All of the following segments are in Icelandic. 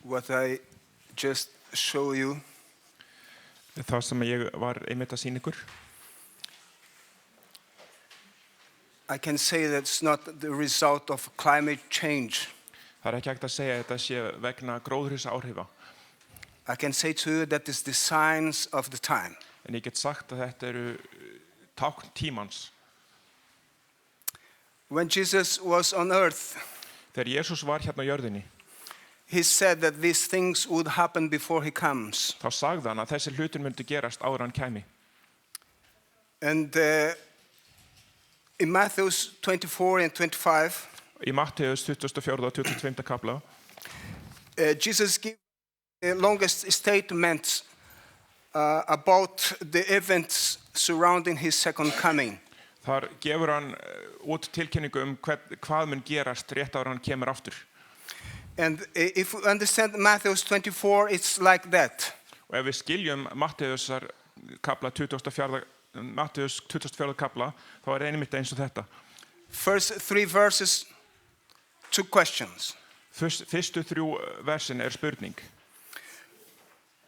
what I just show you. Það sem ég var einmitt að sýna ykkur. I can say that's not the result of climate change. Það ekki hægt að segja að þetta sé vegna gróðurhúsaáhrifa. I can say to you that it's the signs of the time. En ég get sagt að þetta eru tákn tímans. When Jesus was on earth, Þegar Jesus var hérna á jörðinni, he said that these things would happen before he comes. þá sagði hann að þessi hlutir myndu gerast áður en hann kæmi. And in Matthew 24 and 25, Í Mattheus 24. og 25. kapla, Jesus gives the longest statements about the events surrounding his second coming. þar gefur hann út tilkynningu hvað mun gerast rétt áður en hann kemur aftur. And if we understand Matthew 24, it's like that. Og ef við skiljum Mattheusar kapla 24. Mattheus 24. kapla, þá einmitt eins og þetta. First 3 verses, 2 questions. Fyrstu 3 versin spurning.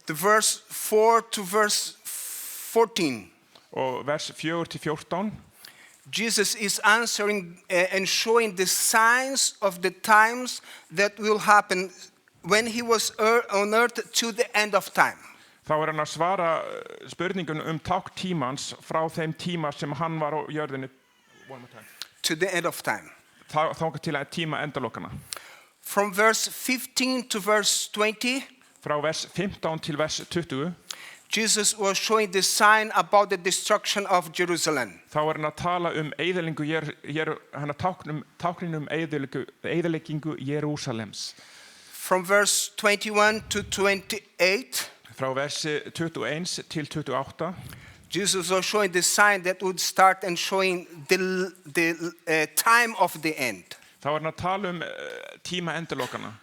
The verse 4 to verse 14. Og vers 4 til 14. Jesus is answering and showing the signs of the times that will happen when he was on earth to the end of time. Þá hann að svara spurningun tákn tímans frá þeim tíma sem hann var á jörðinni. One more time. To the end of time. Þangað til að tíma endalokana. From verse 15 to verse 20. Frá vers 15 til vers 20. Jesus was showing the sign about the destruction of Jerusalem. Þá hann að tala eyðileggingu hann að táknin eyðileggingu Jerúsalems. From verse 21 to 28. Frá versi 21 til 28. Jesus was showing the sign that would start and showing the time of the end. Þá hann að tala tíma endalokana.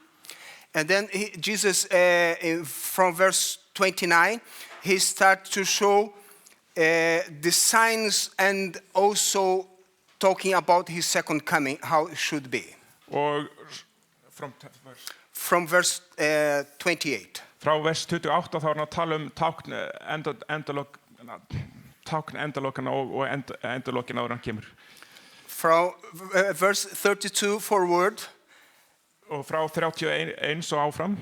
And then Jesus, from verse 29, he starts to show the signs and also talking about his second coming, how it should be. Og from verse 28. Frá vers 28 þá hann að tala tákn endalokana og endalokina áður en hann kemur. From verse 32 forward. Og frá 31 og áfram.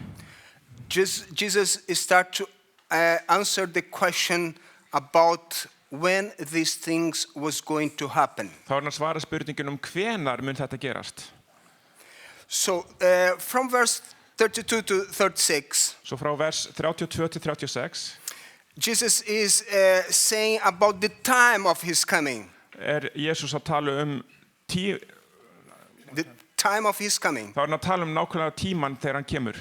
Jesus starts to answer the question about when these things was going to happen. Þá hann að svara spurningin hvenær mun þetta gerast. So from verse 32 to 36. So frá vers 32 til 36. Jesus is saying about the time of his coming. Jesus að tala the time of his coming. Þá hann að tala nákvæmlega tíman þegar hann kemur.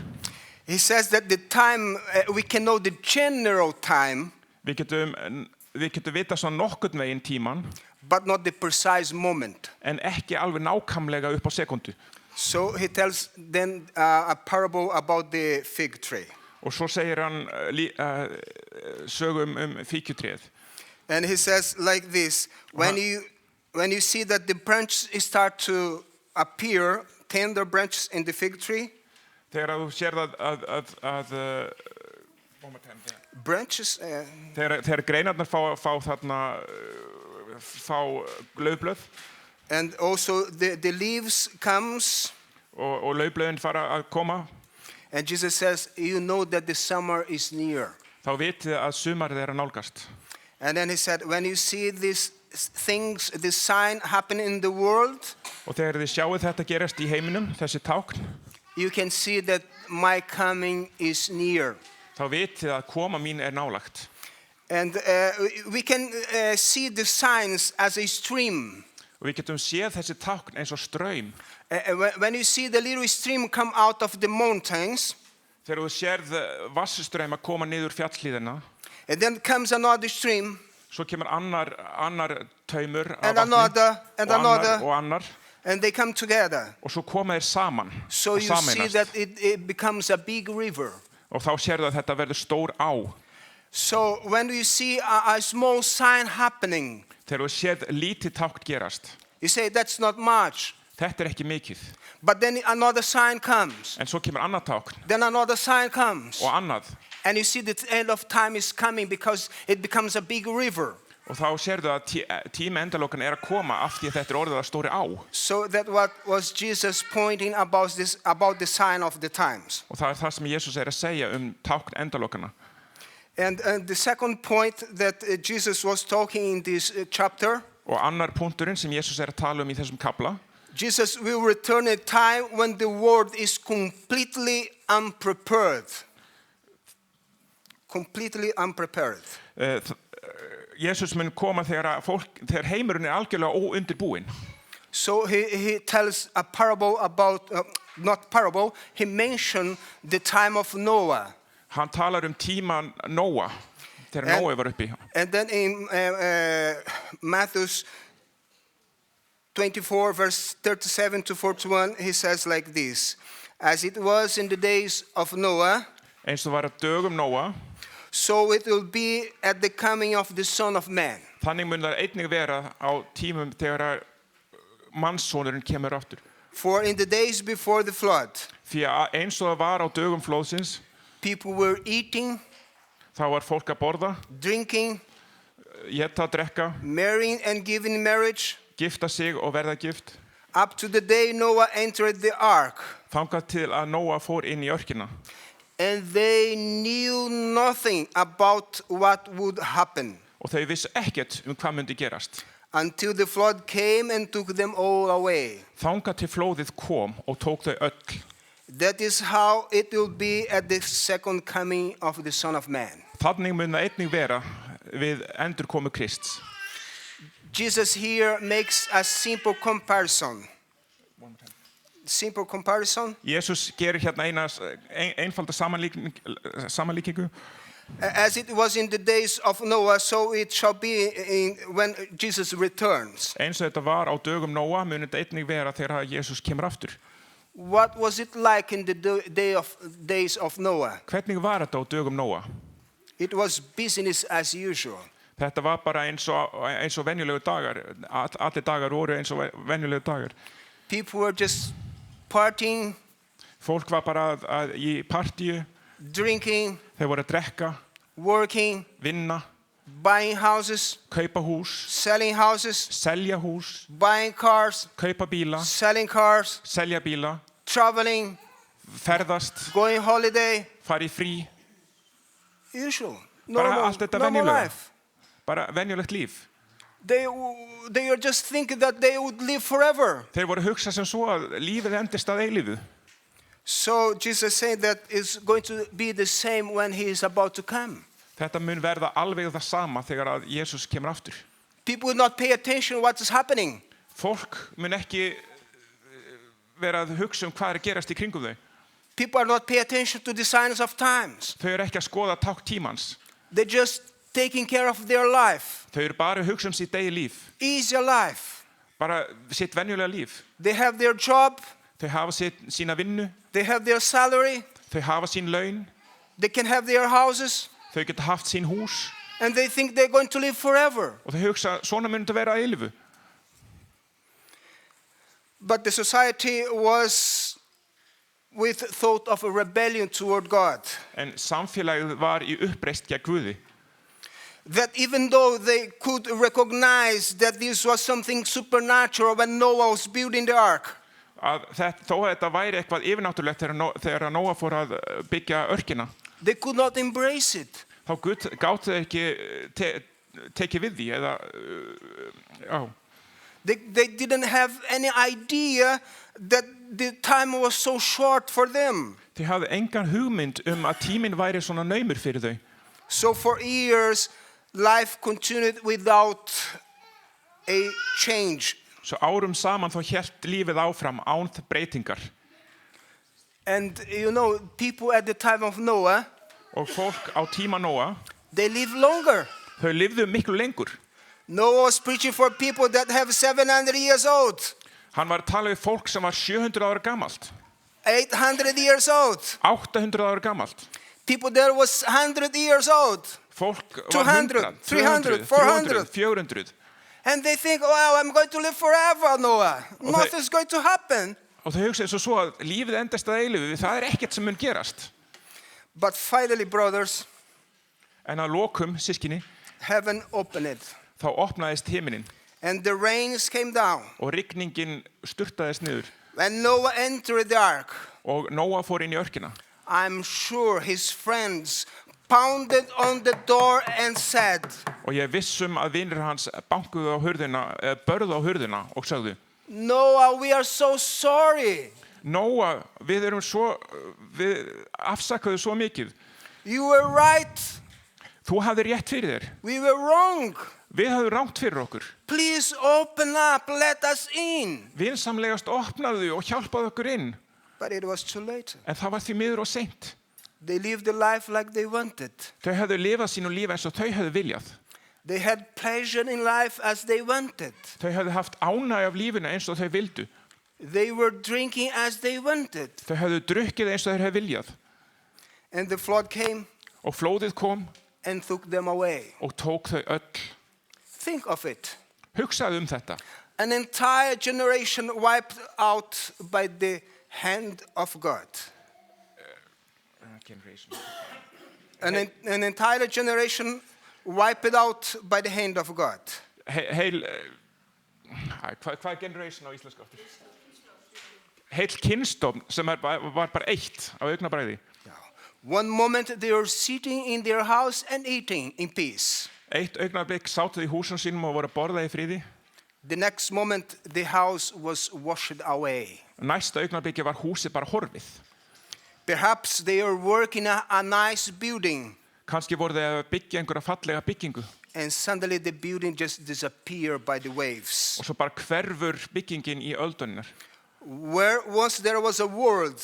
He says that the time we can know the general time. Við getum vita svona nokkurn veginn tíman. But not the precise moment. En ekki alveg nákvæmlega upp á sekundu. So he tells then a parable about the fig tree. Og svo segir hann sögu fíkjutréð. And he says like this, when you see that the branches start to appear, tender branches in the fig tree. Þegar þú sér að branches þegar greinarnar fá laufblöð. And also the leaves comes. Og laufblöðin fara að koma. And Jesus says, you know that the summer is near. Þá vitið að sumarið að nálgast. And then he said, when you see these things, this sign happen in the world. Og þegar þið sjáið þetta gerast í heiminum, þessi tákn. You can see that my coming is near. Þá vitið að koma mín nálagt. And we can see the signs as a stream. Og við getum séð þessi tákn eins og straum. When you see the little stream come out of the mountains. Þegar þú sérð vatnsstraum að koma niður fjallhlíðina. And then comes another stream. Svo kemur annar taumur af vatni. And another. Og annar. And they come together. Og svo koma þeir saman. So you see that it becomes a big river. Og þá sérðu að þetta verður stór á. So when you see a small sign happening. Þegar þú sérð lítið tákn gerast. You say that's not much. Þetta ekki mikið. But then another sign comes. En svo kemur annað tákn Then another sign comes. og annað. And you see the end of time is coming because it becomes a big river. Og þá sérðu að tími endalokan að koma af því að þetta orðið að stóri á. So that what was Jesus pointing about the sign of the times. Og það það sem Jesus að segja tákn endalokana. And the second point that Jesus was talking in this chapter. Og annar punkturinn sem Jesus að tala í þessum kapla. Jesus will return a time when the world is completely unprepared. Completely unprepared. Jesus mun koma þegar heimurinn algjörlega óundirbúinn. So he tells a parable about, not parable, he mentioned the time of Noah. Hann talar tíman Nóa, þegar Nóa var uppi. And then in Matthew 24, verse 37 to 41, he says like this, as it was in the days of Noah, Eins var dögum Nóa, so it will be at the coming of the Son of Man. Þannig mun það einnig vera á tímum þegar mannssonurinn kemur aftur. For in the days before the flood, Því að eins það var á dögum flóðsins, people were eating, þá var fólk að borða, drinking, éta, drekka, marrying and giving marriage, gifta sig og verða gift. up to the day Noah entered the ark. Þangað til að Nóa fór inn í örkina. And they knew nothing about what would happen. Og þau vissu ekkert hvað myndi gerast. Until the flood came and took them all away. Þangað til flóðið kom og tók þau öll. That is how it will be at the second coming of the Son of Man. Þannig mun það einnig vera við endurkomu Krists. Jesus here makes a simple comparison. Simple comparison. Jesus gerir hérna einfalda samanlíkingu. As it was in the days of Noah, so it shall be when Jesus returns. Eins og þetta var á dögum Nóa, mun þetta einnig vera þegar Jesus kemur aftur. What was it like in the days of Noah? Hvernig var þetta á dögum Nóa? It was business as usual. Þetta var bara eins og venjulegur dagar. Allir dagar voru eins og venjulegur dagar. People were just partying. Fólk var bara í partíu. Drinking. Þeir voru að drekka. Working. Vinna. Buying houses. Kaupa hús. Selling houses. Selja hús. Buying cars. Kaupa bíla. Selling cars. Selja bíla. Traveling. Ferðast. Going holiday. Fara í frí. Usual. Normal life. Bara venjulegt líf. They are just thinking that they would live forever. Þeir voru að hugsa sem svo að lífið endist að eilífu. So Jesus said that it's going to be the same when he is about to come. Þetta mun verða alveg það sama þegar að Jesus kemur aftur. People will not pay attention what is happening. Fólk mun ekki vera að hugsa hvað að gerast í kringum þau. People are not pay attention to the signs of times. Þau eru ekki að skoða tákn tímans. They're just taking care of their life. Þau eru bara að hugsa sitt eigið líf. Easier life. Bara sitt venjulega líf. They have their job. Þau hafa sína vinnu. They have their salary. Þau hafa sín laun. They can have their houses. Þau geta haft sín hús. And they think they're going to live forever. Og þau hugsa svona mun þetta vera að eilífu. But the society was with thought of a rebellion toward God. En samfélagið var í uppreist gegn Guði. That even though they could recognize that this was something supernatural when Noah was building the ark. Þó að þetta væri eitthvað yfirnáttúrulegt þegar Nóa fór að byggja örkina. They could not embrace it. Þá gátu þau ekki tekið við því eða They didn't have any idea that the time was so short for them. Þau hafðu engan hugmynd að tíminn væri svona naumur fyrir þau. So for years life continued without a change. Svo árum saman þá hélt lífið áfram án breytingar. And you know, people at the time of Noah, og fólk á tíma Nóa, they live longer. Þau lifðu miklu lengur. Noah was preaching for people that have 700 years old. Hann var að tala við fólk sem var 700 ára gamalt. 800 years old. 800 ára gamalt. People there was 100 years old. Fólk 200, var 100, 300, 400. And they think, oh, I'm going to live forever, Noah. they- Nothing's going to happen. Og þau hugsa eins og svo að lífið endast að eilífu, það er ekkert sem mun gerast. But finally, brothers, En að lokum, systkini, heaven opened. þá opnaðist himinin And the rains came down. og rigningin sturtaðist niður. When Noah entered the ark, Og Nóa fór inn í örkina. I'm sure his friends pounded on the door and said, Og ég vissum að vinir hans bankuðu á hurðina, börðu á hurðina og sagðu, Noah, we are so sorry. Nóa, við afsakaðu svo mikið. You were right. Þú hafðir rétt fyrir þér. We were wrong. Við hafðum rangt fyrir okkur. Please open up. Let us in. Vinsamlegast opnaðu og hjálpaðu okkur inn. But it was too late. En það var því miður og seint. They lived the life like they wanted. Þau hafðu lifað sínu lífi eins og þau hafðu viljað. They had pleasure in life as they wanted. Þau hafðu haft ánægju af lífinu eins og þau vildu. They were drinking as they wanted. Þau hafðu drukkið eins og þau hafðu viljað. And the flood came Og flóðið kom and took them away. og tók þau öll. Think of it. Hugsaðu þetta. An entire generation wiped out by the hand of God. An entire generation wiped out by the hand of God. Hvað generation á íslensku aftur? Heil kynstofn sem var bara eitt á augnabræði. One moment they were sitting in their house and eating in peace. Eitt augnablik sátu í húsum sínum og voru að borða í friði. The next moment the house was washed away. Næsta augnabliki var húsið bara horfið. Perhaps they were working a nice building. Kannski voru þeir að byggja einhverja fallega byggingu. And suddenly the building just disappeared by the waves. Og svo bara hverfur byggingin í öldunnar. Where once there was a world.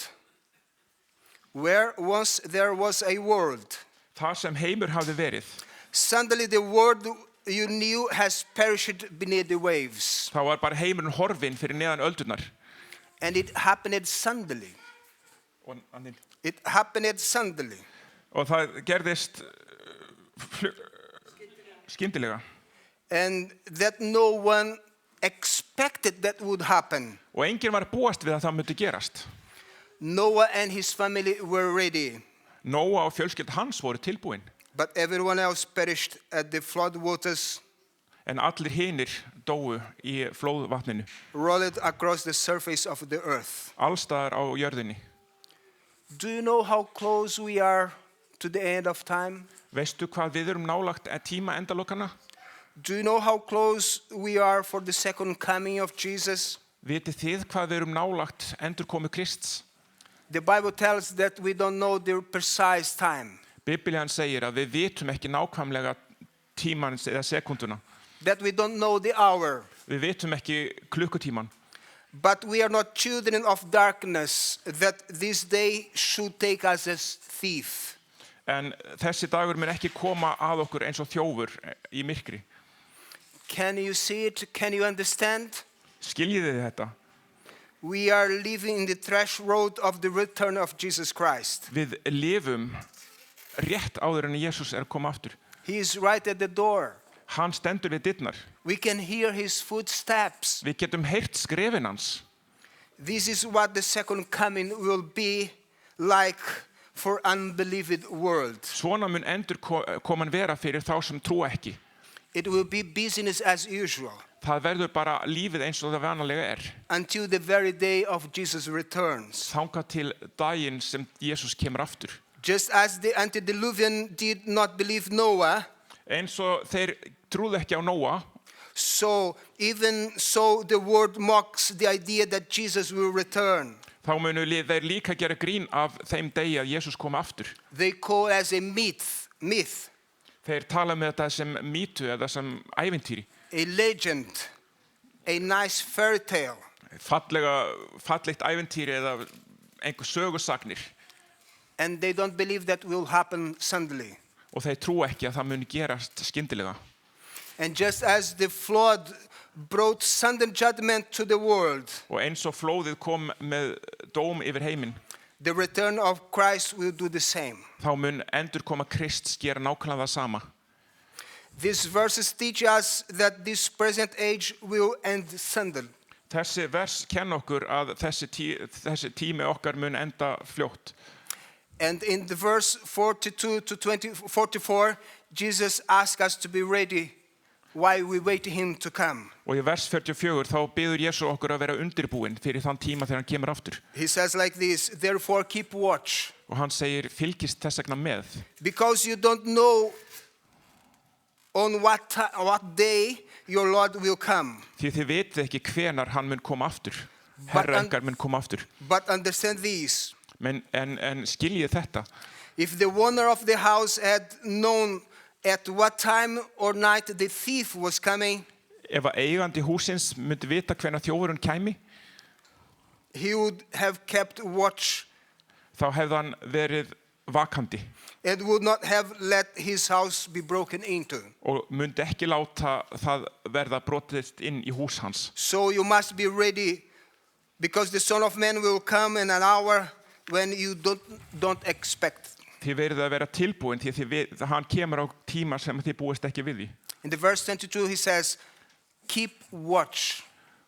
Það sem heimur hafði verið. Suddenly the world you knew has perished beneath the waves. Þá var bara heimurinn horfinn fyrir neðan öldurnar. And it happened suddenly. It happened suddenly. Og það gerðist skyndilega. And that no one expected that would happen. Og enginn var búast við að það myndi gerast. Noah and his family were ready. Nóa og fjölskylda hans voru tilbúin. But everyone else perished at the flood waters. En allir hinir dóu í flóðvatninu. Rolled across the surface of the earth. Allstaðar á jörðinni. Do you know how close we are to the end of time? Veistu hvað við erum nálagt tíma endalokana? Do you know how close we are for the second coming of Jesus? Vitið þið hvað við erum nálagt endurkomu Krists? The Bible tells that we don't know the precise time. Biblían segir að við vitum ekki nákvæmlega tíman eða sekúnduna. That we don't know the hour. Við vitum ekki klukkutíman. But we are not children of darkness, that this day should take us as thief. En þessi dagur mun ekki koma að okkur eins og þjófur í myrkri. Can you see it? Can you understand? Skiljið þið þetta? We are living in the threshold of the return of Jesus Christ. Við lifum rétt áður en Jesus koma aftur. He is right at the door. Hann stendur við dyrnar. We can hear his footsteps. Við getum heyrt skrefin hans. This is what the second coming will be like for unbelieving world. Svona mun endurkoman vera fyrir þá sem trúa ekki. It will be business as usual. Það verður bara lífið eins og það vanalega Until the very day of Jesus returns. Þangað til daginn sem Jesus kemur aftur. Just as the antediluvian did not believe Noah. Eins og þeir trúðu ekki á Nóa. So even so the world mocks the idea that Jesus will return. Þá munu þeir líka gera grín af þeim degi að Jesus komi aftur. They call it as a myth. Þeir tala með þetta sem mýtu eða sem ævintýri. A legend, a nice fairy tale. Fallegt ævintýri eða einhver sögusagnir. And they don't believe that will happen suddenly. Og þeir trú ekki að það muni gerast skyndilega. And just as the flood brought sudden judgment to the world. Og eins og flóðið kom með dóm yfir heiminn. The return of Christ will do the same. Þá mun endurkoma Krists gera nákvæmlega það sama. These verses teach us that this present age will end suddenly. Þessi vers kenna okkur að þessi tími okkar mun enda fljótt. And in the verse 42 to 44, Jesus asks us to be ready while we wait him to come. Og í vers 44 þá biður Jesú okkur að vera undirbúin fyrir þann tíma þegar hann kemur aftur. He says like this, therefore keep watch. Og hann segir fylgist þess vegna með. Because you don't know on what day your Lord will come. Því þið vitið ekki hvenar hann mun koma aftur. Herra ykkar mun koma aftur. But understand this. En skiljið þetta. If the owner of the house had known at what time or night the thief was coming, ef að eigandi húsins myndi vita hvenær þjófurinn kæmi, he would have kept watch. Þá hefði hann verið vakandi. And would not have let his house be broken into. Og myndi ekki láta það verða brotið inn í hús hans. So you must be ready, because the Son of Man will come in an hour when you don't expect. Þið verið að vera tilbúin því hann kemur á tíma sem þið búist ekki við því. In the verse 22 he says, keep watch.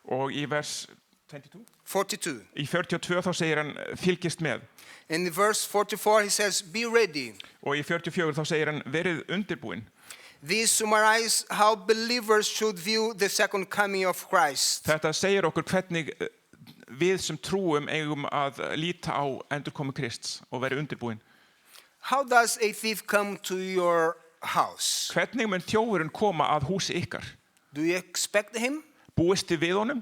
Og í vers 42. Í 42 þá segir hann fylgist með. In the verse 44 he says, be ready. Og í 44 þá segir hann verið undirbúin. These summarize how believers should view the second coming of Christ. Þetta segir okkur hvernig við sem trúum eigum að líta á endurkomu Krists og vera undirbúin. How does a thief come to your house? Hvernig mun þjófurinn koma að húsi ykkar? Do you expect him? Búist þið við honum?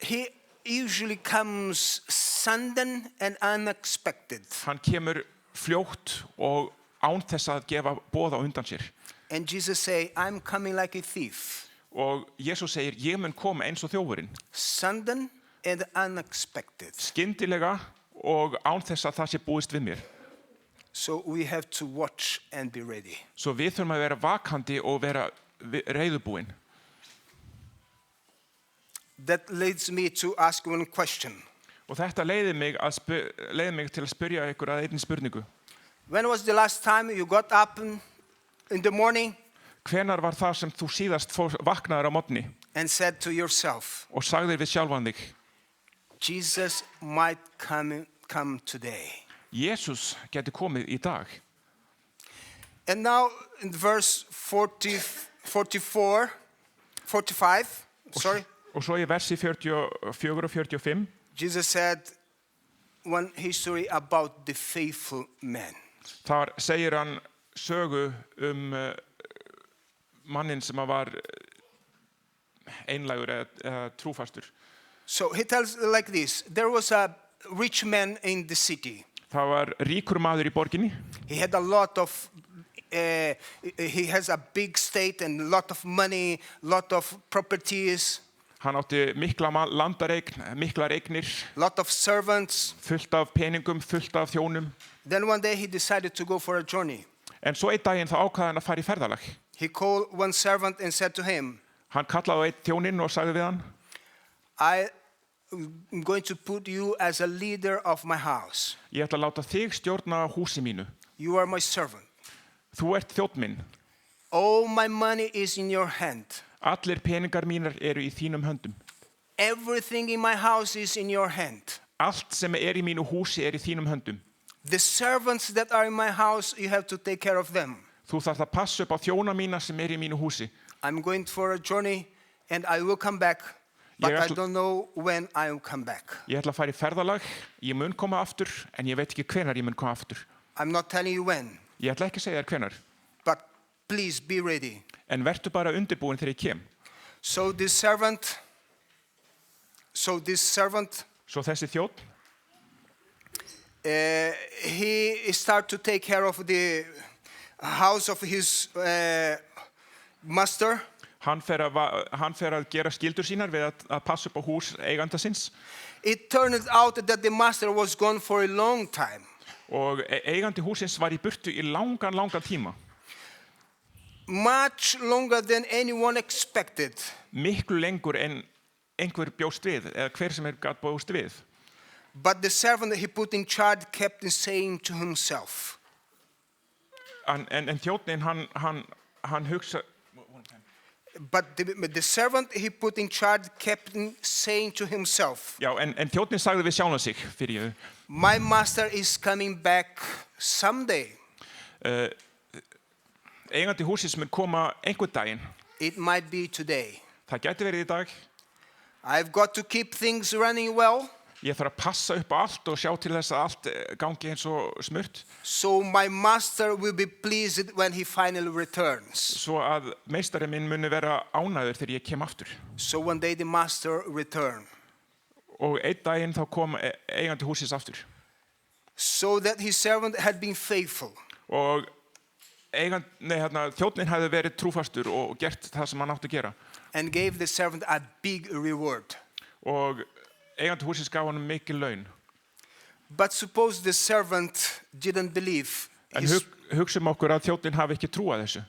He usually comes sudden and unexpected. Hann kemur fljótt og án þess að gefa boð á undan sér. And Jesus say, I'm coming like a thief. Og Jesús segir, ég mun koma eins og þjófurinn. Sudden and unexpected. Skyndilega og án þess að það sé búist við mér. So we have to watch and be ready. Svo við þurfum að vera vakandi og vera reiðubúin. That leads me to ask one question. Og þetta leiði mig til að spyrja ykkur að einni spurningu. When was the last time you got up in the morning? Hvenær var það sem þú síðast vaknaðir á morgni? And said to yourself, og sagðir við sjálfan þig, Jesus might come today. Jesus geti komið í dag. And now in verse 45, Og svo í versi 44 og 45, Jesus said one history about the faithful man. Þar segir hann sögu mannin sem var einlægur eða trúfastur. So he tells like this, there was a rich man in the city. Það var ríkur maður í borginni. He had a lot of he has a big estate and a lot of money, lot of properties. Hann átti mikla landareign, miklar eignir, Lot of servants. fullt af peningum, fullt af þjónum. Then one day he decided to go for a journey. En svo einn daginn þá ákvaði hann að fara í ferðalag. He called one servant and said to him, Hann kallaði á einn þjóninn og sagði við hann, I'm going to put you as a leader of my house. ég ætla að láta þig stjórna húsi mínu. You are my servant. Þú ert þjónn minn. All my money is in your hand. Allir peningar mínar eru í þínum höndum. Everything in my house is in your hand. Allt sem í mínu húsi í þínum höndum. The servants that are in my house, you have to take care of them. Þú þarft að passa upp á þjóna mína sem í mínu húsi. I'm going for a journey and I will come back, but I don't know when I will come back. Ég ætla að fara í ferðalag, ég mun koma aftur, en ég veit ekki hvenær ég mun koma aftur. I'm not telling you when, Ég ætla ekki að segja þér hvenær, but please be ready. en vertu bara undirbúin þegar ég kem. So this servant, Svo þessi þjónn, he started to take care of the house of his master. hann fer að gera skyldur sínar við að passa upp á hús eiganda síns. It turned out that the master was gone for a long time. Og eigandi húsins var í burtu í langan tíma. Much longer than anyone expected. Miklu lengur en einhver bjóst við, eða hver sem gat bjóst við. But the servant that he put in charge kept saying to himself, en þjónninn hann hugsa But the servant he put in charge kept saying to himself, Já, en þjónninn sagði við sjálfan sig fyrir my master is coming back someday. eigandi húsins mun koma einhvern daginn. It might be today. Það gæti verið í dag. I've got to keep things running well. Ég þarf að passa upp á allt og sjá til þess að allt gangi eins og smurt. So my master will be pleased when he finally returns. Svo að meistari minn muni vera ánægður þegar ég kem aftur. So one day the master returned. Og einn daginn þá kom eigandi húsins aftur. So that his servant had been faithful. Og þjónninn hafði verið trúfastur og gert það sem hann átti að gera. And gave the servant a big reward. Og eigandi húsins gaf honum mikil laun. But suppose the servant didn't believe. En hugsum okkur að þjónninn hafi ekki trúað þessu.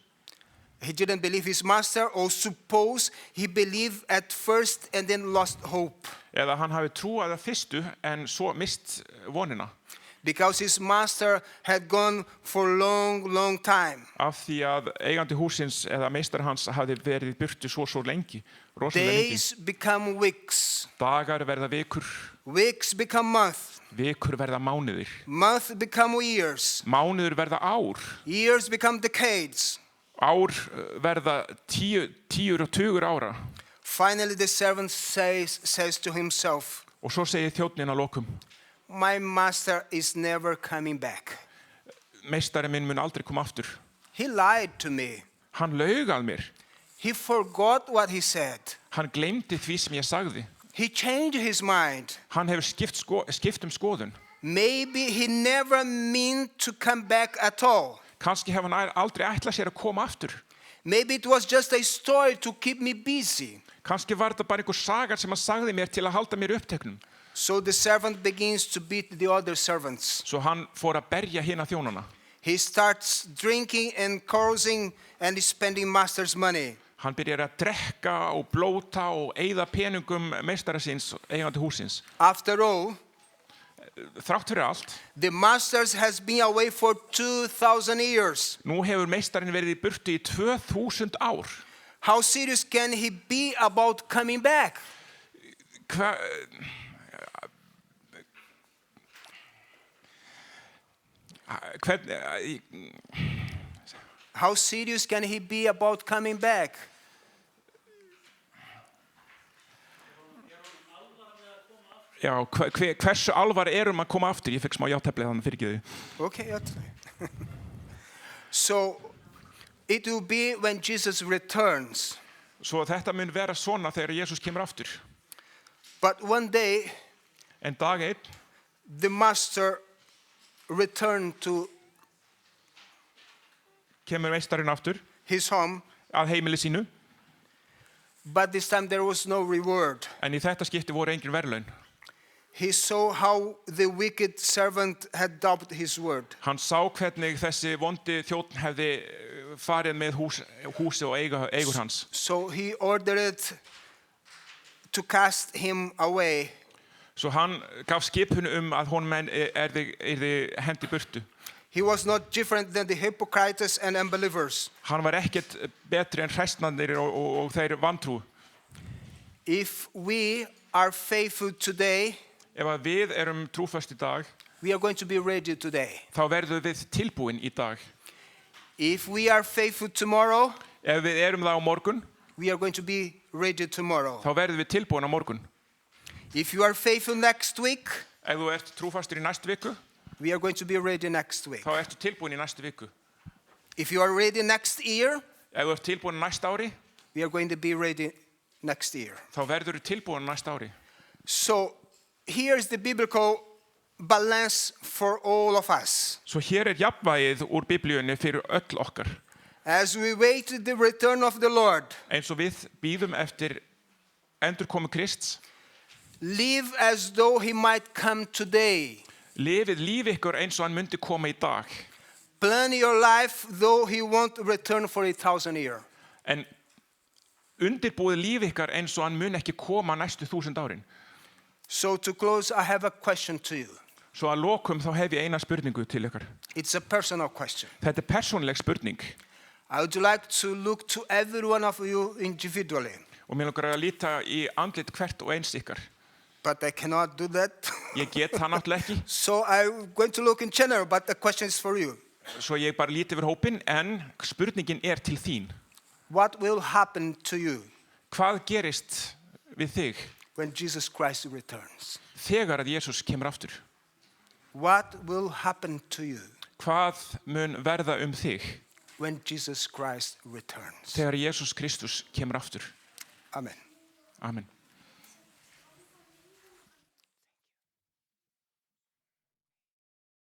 He didn't believe his master, or suppose he believed at first and then lost hope. Eða hann hafi trúað að fyrstu en svo mist vonina. Because his master had gone for a long time. Af því að eigandi húsins eða meistari hans hafði verið í burtu svo lengi, rosalega lengi. Days become weeks. Dagar verða vikur. Weeks become months. Vikur verða mánuðir. Months become years. Mánuður verða ár. Years become decades. Ár verða tíur og tugur ára. Finally the servant says to himself, og svo segir þjónninn að lokum, my master is never coming back. Meistari minn mun aldrei koma aftur. He lied to me. Hann laug að mér. He forgot what he said. Hann gleymdi því sem ég sagði. He changed his mind. Hann hefur skipt skoðun. Maybe he never meant to come back at all. Kannski hefur hann aldrei ætlað sér að koma aftur. Maybe it was just a story to keep me busy. Kannski var þetta bara einhver saga sem hann sagði mér til að halda mér uppteknum. So the servant begins to beat the other servants. Svo hann fór að berja hina þjónana. He starts drinking and carousing and spending master's money. Hann byrjar að drekka og blóta og eyða peningum meistara síns, eigandi húsins. After all, þrátt fyrir allt, the master has been away for 2,000 years. Nú hefur meistarinn verið í burtu í 2000 ár. How serious can he be about coming back? How serious can he be about coming back? Já, hversu alvar að koma aftur? Ég fekk smá játefli þannig fyrirgeðu. Okay. So it will be when Jesus returns. Svo þetta mun vera svona þegar Jesus kemur aftur. But one day, en dag einn, the master returned to kemur meistarinn aftur, his home, að heimili sínu. But this time there was no reward. En í þetta skipti voru engin verðlaun. He saw how the wicked servant had doubted his word. Hann sá hvernig þessi vondi þjónn hefði farið með húsi og eigur hans. So he ordered to cast him away. Svo hann gaf skipun að honum yrði hendi burtu. He was not different than the hypocrites and unbelievers. Hann var ekkert betri en hræsnarnir og þeir vantrú. If we are faithful today, ef við erum trúfast í dag, we are going to be ready today. Þá verðum við tilbúin í dag. If we are faithful tomorrow, ef við erum það á morgun, we are going to be ready tomorrow. Þá verðum við tilbúin á morgun. If you are faithful next week, ef þú ert trúfastur í næstu viku, we are going to be ready next week. Þá ertu tilbúin í næstu viku. If you are ready next year, ef þú ert tilbúin næsta ári, we are going to be ready next year. Þá verður þú tilbúin næsta ári. So here is the biblical balance for all of us. Svo hér jafnvægið úr Biblíunni fyrir öll okkar. As we wait the return of the Lord, eins og við bíðum eftir endurkomu Krists, live as though he might come today. Lifið líf ykkur eins og hann myndi koma í dag. Plan your life though he won't return for 1,000 years. En undirbúið líf ykkar eins og hann mun ekki koma næstu 1000 árin. So to close, I have a question to you. Svo að lokum þá hef ég eina spurningu til ykkur. It's a personal question. Þetta persónuleg spurning. I would like to look to every one of you individually. Og mér langar að líta í andlit hvert og eins ykkar. But I cannot do that. Ég get það náttúrulega ekki. So I'm going to look in general, but the question is for you. Svo ég bara líti yfir hópinn, en spurningin til þín. What will happen to you Hvað gerist við þig when Jesus Christ returns? þegar að Jesús kemur aftur? What will happen to you Hvað mun verða þig when Jesus Christ returns? þegar Jesús Kristus kemur aftur? Amen. Amen.